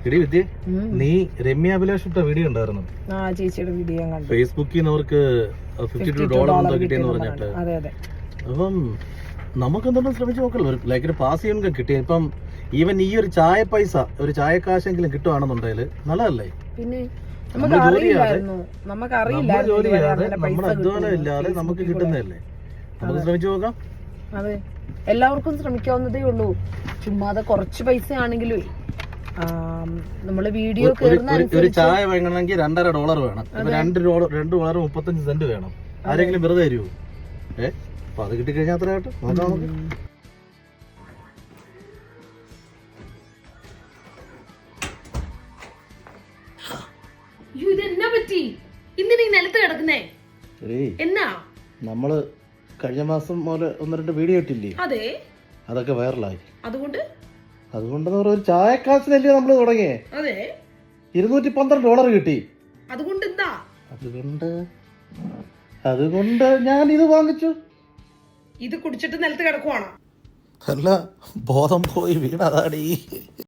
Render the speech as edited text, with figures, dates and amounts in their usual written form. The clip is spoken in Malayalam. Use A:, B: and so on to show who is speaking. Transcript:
A: എടി വിദ്യ, നീ രമ്യ അഭിലാഷ് ഇട്ട വീഡിയോ ഉണ്ടായിരുന്നു.
B: ചേച്ചിയുടെ വീഡിയോ കണ്ടു.
A: ഫേസ്ബുക്കിൽ നിന്ന് അവർക്ക് $52 എന്തോ കിട്ടിയെന്ന് പറഞ്ഞിട്ട്. അപ്പം നമുക്ക് എന്തെങ്കിലും ശ്രമിച്ചു നോക്കല്ലോ, ലൈക്ക് പാസ് ചെയ്യാൻ കിട്ടിയ. ഇപ്പം ഈവൻ ഈ ഒരു ചായ പൈസ, ഒരു ചായക്കാശെങ്കിലും കിട്ടുവാണെന്നുണ്ടെങ്കിൽ നല്ലതല്ലേ?
B: പിന്നെ
A: നമ്മൾ ജോലി ചെയ്യാതെ നമ്മുടെ അധ്വാനം ഇല്ലാതെ നമുക്ക് കിട്ടുന്നതല്ലേ? നമുക്ക് ശ്രമിച്ചു നോക്കാം.
B: അതെ, എല്ലാവർക്കും ശ്രമിക്കാവുന്നതേ ഉള്ളൂ. ചുമ്മാതെ കുറച്ച് പൈസ ആണെങ്കിലും നമ്മള് വീഡിയോ
A: ഒരു ചായ വാങ്ങണമെങ്കിൽ $2.5 വേണം. $2 $35 വേണം. ആരെങ്കിലും വെറുതെ തരുമോ? അപ്പൊ അത് കിട്ടിക്കഴിഞ്ഞാൽ അത്ര ആയിട്ട് നോക്കാം നമുക്ക്. നമ്മള് കഴിഞ്ഞ മാസം മുതൽ 1-2 വീഡിയോ ഇട്ടില്ലേ? അതൊക്കെ വൈറലായി. അതുകൊണ്ടെന്ന് പറഞ്ഞ ഒരു ചായക്കാശിനല്ലേ നമ്മള് തുടങ്ങിയേ. $212 കിട്ടി. അതുകൊണ്ട് ഞാൻ ഇത് വാങ്ങിച്ചു.
B: ഇത് കുടിച്ചിട്ട് നിലത്ത് കിടക്കുവാണോ?
A: അല്ല, ബോധം പോയി വീണതാടി.